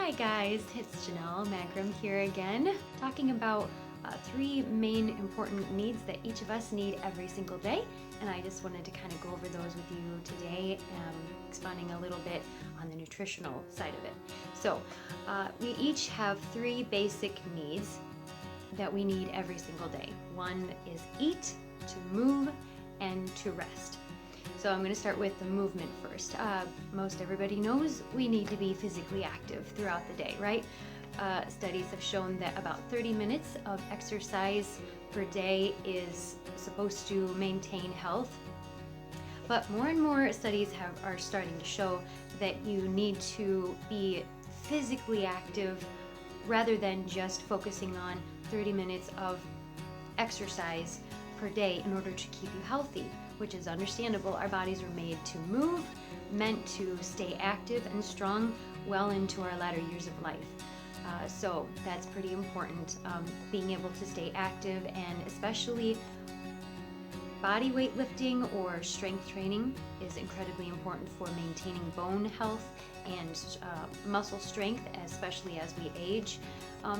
Hi guys, it's Janelle Magrum here again, talking about three main important needs that each of us need every single day. And I just wanted to kind of go over those with you today, expounding a little bit on the nutritional side of it. So we each have three basic needs that we need every single day. One is eat, to move, and to rest. So I'm going to start with the movement first. Most everybody knows we need to be physically active throughout the day, right? Studies have shown that about 30 minutes of exercise per day is supposed to maintain health. But more and more studies are starting to show that you need to be physically active rather than just focusing on 30 minutes of exercise per day in order to keep you healthy, which is understandable. Our bodies are made to move, meant to stay active and strong well into our latter years of life. So that's pretty important, being able to stay active, and especially body weight lifting or strength training is incredibly important for maintaining bone health and muscle strength, especially as we age.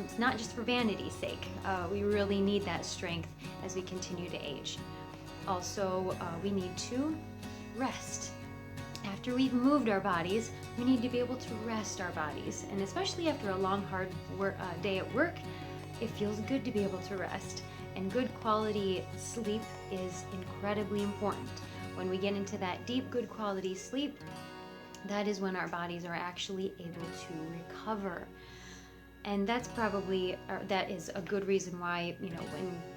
It's not just for vanity's sake. We really need that strength as we continue to age. Also, we need to rest. After we've moved our bodies, we need to be able to rest our bodies. And especially after a long, hard day at work, it feels good to be able to rest. And good quality sleep is incredibly important. When we get into that deep, good quality sleep, that is when our bodies are actually able to recover. And that is a good reason why, when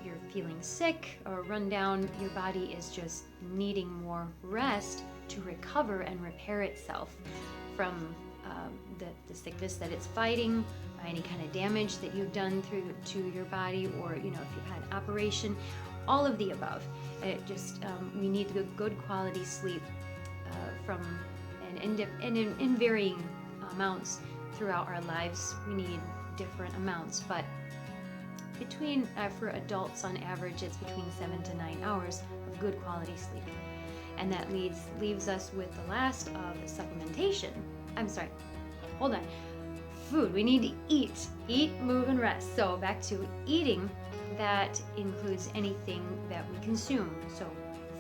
you're feeling sick or run down, your body is just needing more rest to recover and repair itself from the sickness that it's fighting, any kind of damage that you've done to your body, or if you've had an operation, all of the above. We need good quality sleep in varying amounts throughout our lives. We need different amounts, but for adults on average, it's between 7 to 9 hours of good quality sleep. And that leaves us with the last of supplementation. Food. We need to eat, move, and rest. So back to eating. That includes anything that we consume. So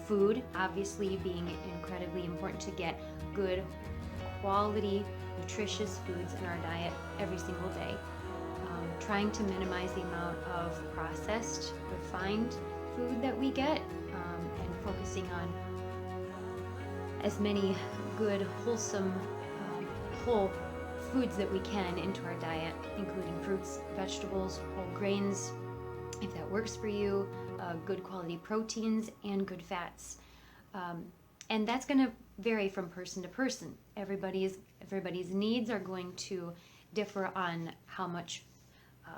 food, obviously, being incredibly important to get good quality, nutritious foods in our diet every single day. Trying to minimize the amount of processed, refined food that we get, and focusing on as many good, wholesome, whole foods that we can into our diet, including fruits, vegetables, whole grains, if that works for you, good quality proteins, and good fats. And that's going to vary from person to person. Everybody's needs are going to differ on how much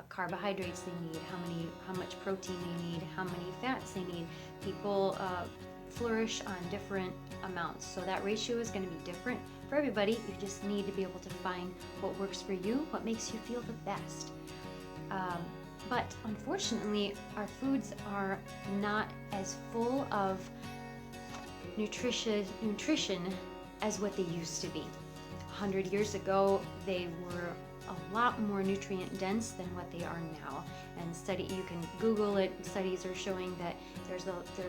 carbohydrates they need, how much protein they need, how many fats they need. People flourish on different amounts, so that ratio is going to be different for everybody. You just need to be able to find what works for you, what makes you feel the best. But unfortunately, our foods are not as full of nutrition as what they used to be. 100 years ago, they were a lot more nutrient dense than what they are now. And you can Google it. Studies are showing that there's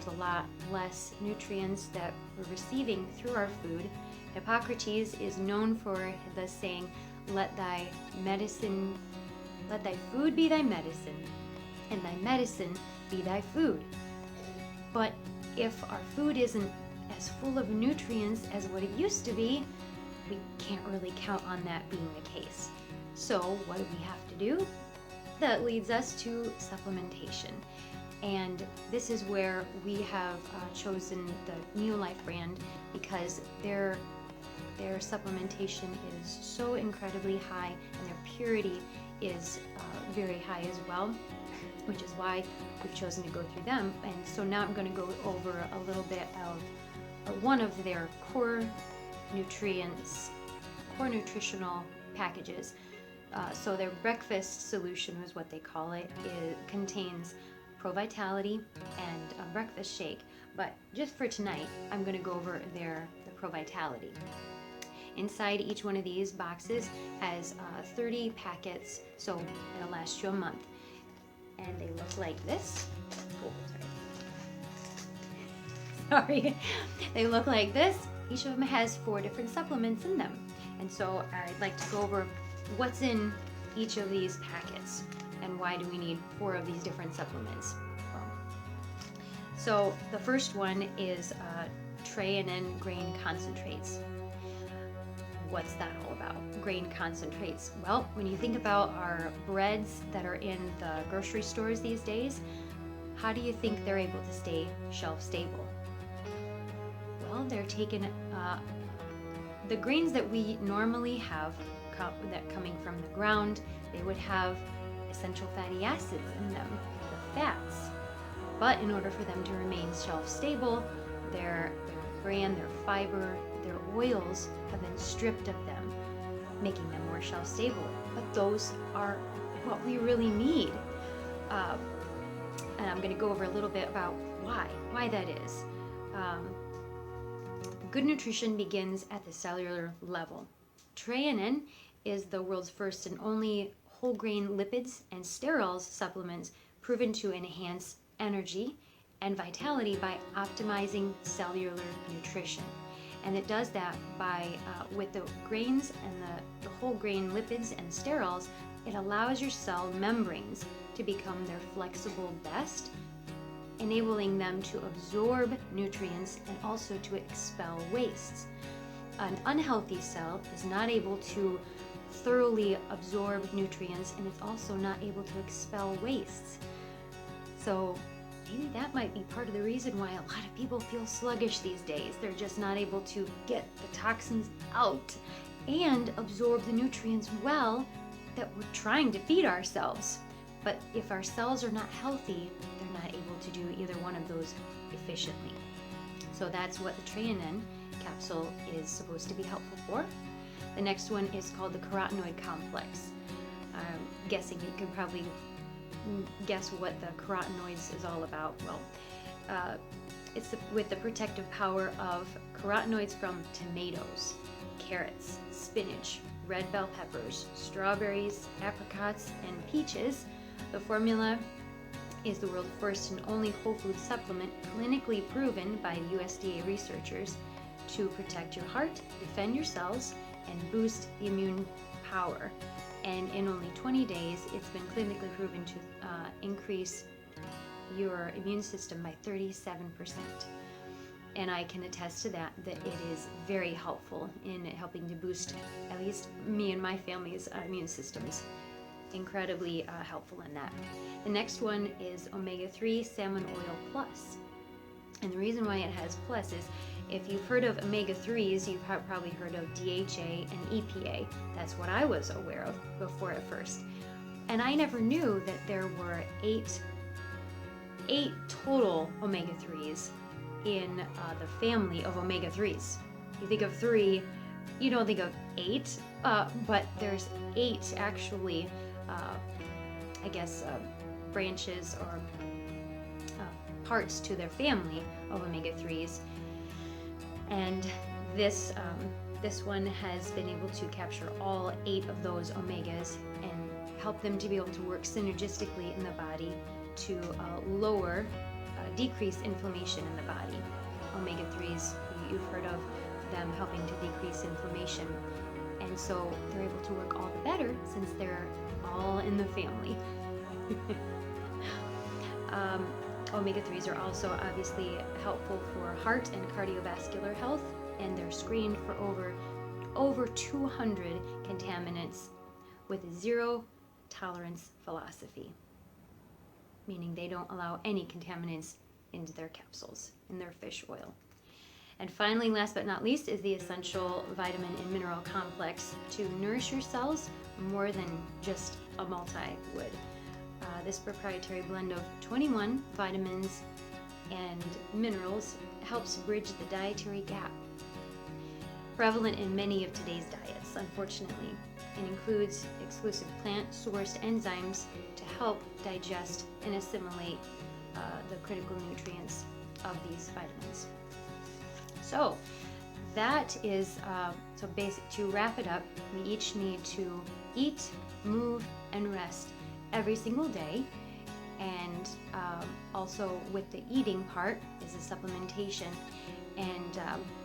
a lot less nutrients that we're receiving through our food. Hippocrates is known for the saying, let thy food be thy medicine, and thy medicine be thy food. But if our food isn't as full of nutrients as what it used to be, we can't really count on that being the case. So what do we have to do? That leads us to supplementation. And this is where we have chosen the Neolife brand, because their supplementation is so incredibly high, and their purity is very high as well, which is why we've chosen to go through them. And so now I'm going to go over a little bit of one of their core nutritional packages. So their breakfast solution is what they call it. It contains Pro Vitality and a breakfast shake. But just for tonight, I'm going to go over the Pro Vitality. Inside each one of these boxes has 30 packets, so it'll last you a month. And they look like this. Oh, sorry. They look like this. Each of them has 4 different supplements in them. And so I'd like to go over what's in each of these packets and why do we need 4 of these different supplements. So the first one is Treanin grain concentrates. What's that all about? Grain concentrates. Well, when you think about our breads that are in the grocery stores these days, how do you think they're able to stay shelf stable? Well, they're taking the grains that we normally have that coming from the ground. They would have essential fatty acids in them, the fats. But in order for them to remain shelf stable, their bran, their fiber, their oils have been stripped of them, making them more shelf stable. But those are what we really need. And I'm going to go over a little bit about why that is. Good nutrition begins at the cellular level. Treanin is the world's first and only whole grain lipids and sterols supplements proven to enhance energy and vitality by optimizing cellular nutrition. And it does that by, with the grains and the whole grain lipids and sterols, it allows your cell membranes to become their flexible best, enabling them to absorb nutrients and also to expel wastes. An unhealthy cell is not able to thoroughly absorb nutrients, and it's also not able to expel wastes. So maybe that might be part of the reason why a lot of people feel sluggish these days. They're just not able to get the toxins out and absorb the nutrients well that we're trying to feed ourselves. But if our cells are not healthy, they're not able to do either one of those efficiently. So that's what the Treanin capsule is supposed to be helpful for. The next one is called the carotenoid complex. I'm guessing you can probably guess what the carotenoids is all about. Well, it's with the protective power of carotenoids from tomatoes, carrots, spinach, red bell peppers, strawberries, apricots, and peaches. The formula is the world's first and only whole food supplement clinically proven by USDA researchers to protect your heart, defend your cells, and boost the immune power. And in only 20 days, it's been clinically proven to increase your immune system by 37%. And I can attest to that it is very helpful in helping to boost at least me and my family's immune systems. Incredibly helpful in that. The next one is omega-3 salmon oil plus. And the reason why it has plus is if you've heard of omega-3s, you've probably heard of DHA and EPA. That's what I was aware of before at first. And I never knew that there were eight total omega-3s in the family of omega-3s. You think of 3, you don't think of 8, but there's 8 actually, branches or parts to their family of omega-3s. And this one has been able to capture all 8 of those omegas and help them to be able to work synergistically in the body to decrease inflammation in the body. Omega-3s, you've heard of them helping to decrease inflammation. And so they're able to work all the better since they're all in the family. Omega-3s are also obviously helpful for heart and cardiovascular health, and they're screened for over 200 contaminants with a zero tolerance philosophy, meaning they don't allow any contaminants into their capsules, in their fish oil. And finally, last but not least, is the essential vitamin and mineral complex to nourish your cells more than just a multi would. This proprietary blend of 21 vitamins and minerals helps bridge the dietary gap prevalent in many of today's diets, unfortunately. It includes exclusive plant-sourced enzymes to help digest and assimilate the critical nutrients of these vitamins. So that is, so basic, to wrap it up, we each need to eat, move, and rest every single day. And also with the eating part is the supplementation. And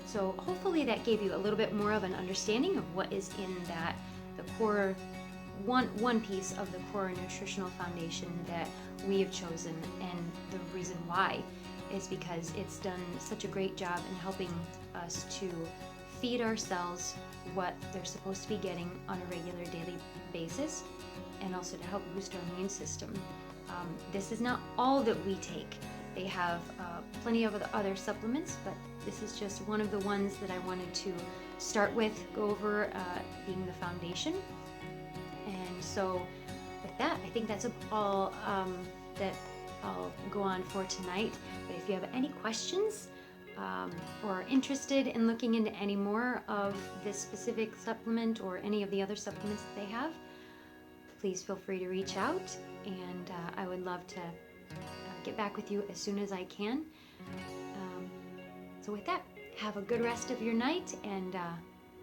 so hopefully that gave you a little bit more of an understanding of what is in that, the core, one piece of the core nutritional foundation that we have chosen. And the reason why is because it's done such a great job in helping us to feed our cells what they're supposed to be getting on a regular daily basis, and also to help boost our immune system. This is not all that we take. They have plenty of other supplements, but this is just one of the ones that I wanted to start with, go over, being the foundation. And so with that, I think that's all that I'll go on for tonight. But if you have any questions or are interested in looking into any more of this specific supplement or any of the other supplements that they have, please feel free to reach out, and I would love to get back with you as soon as I can. So with that, have a good rest of your night, and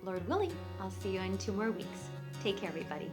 Lord willing, I'll see you in 2 more weeks. Take care, everybody.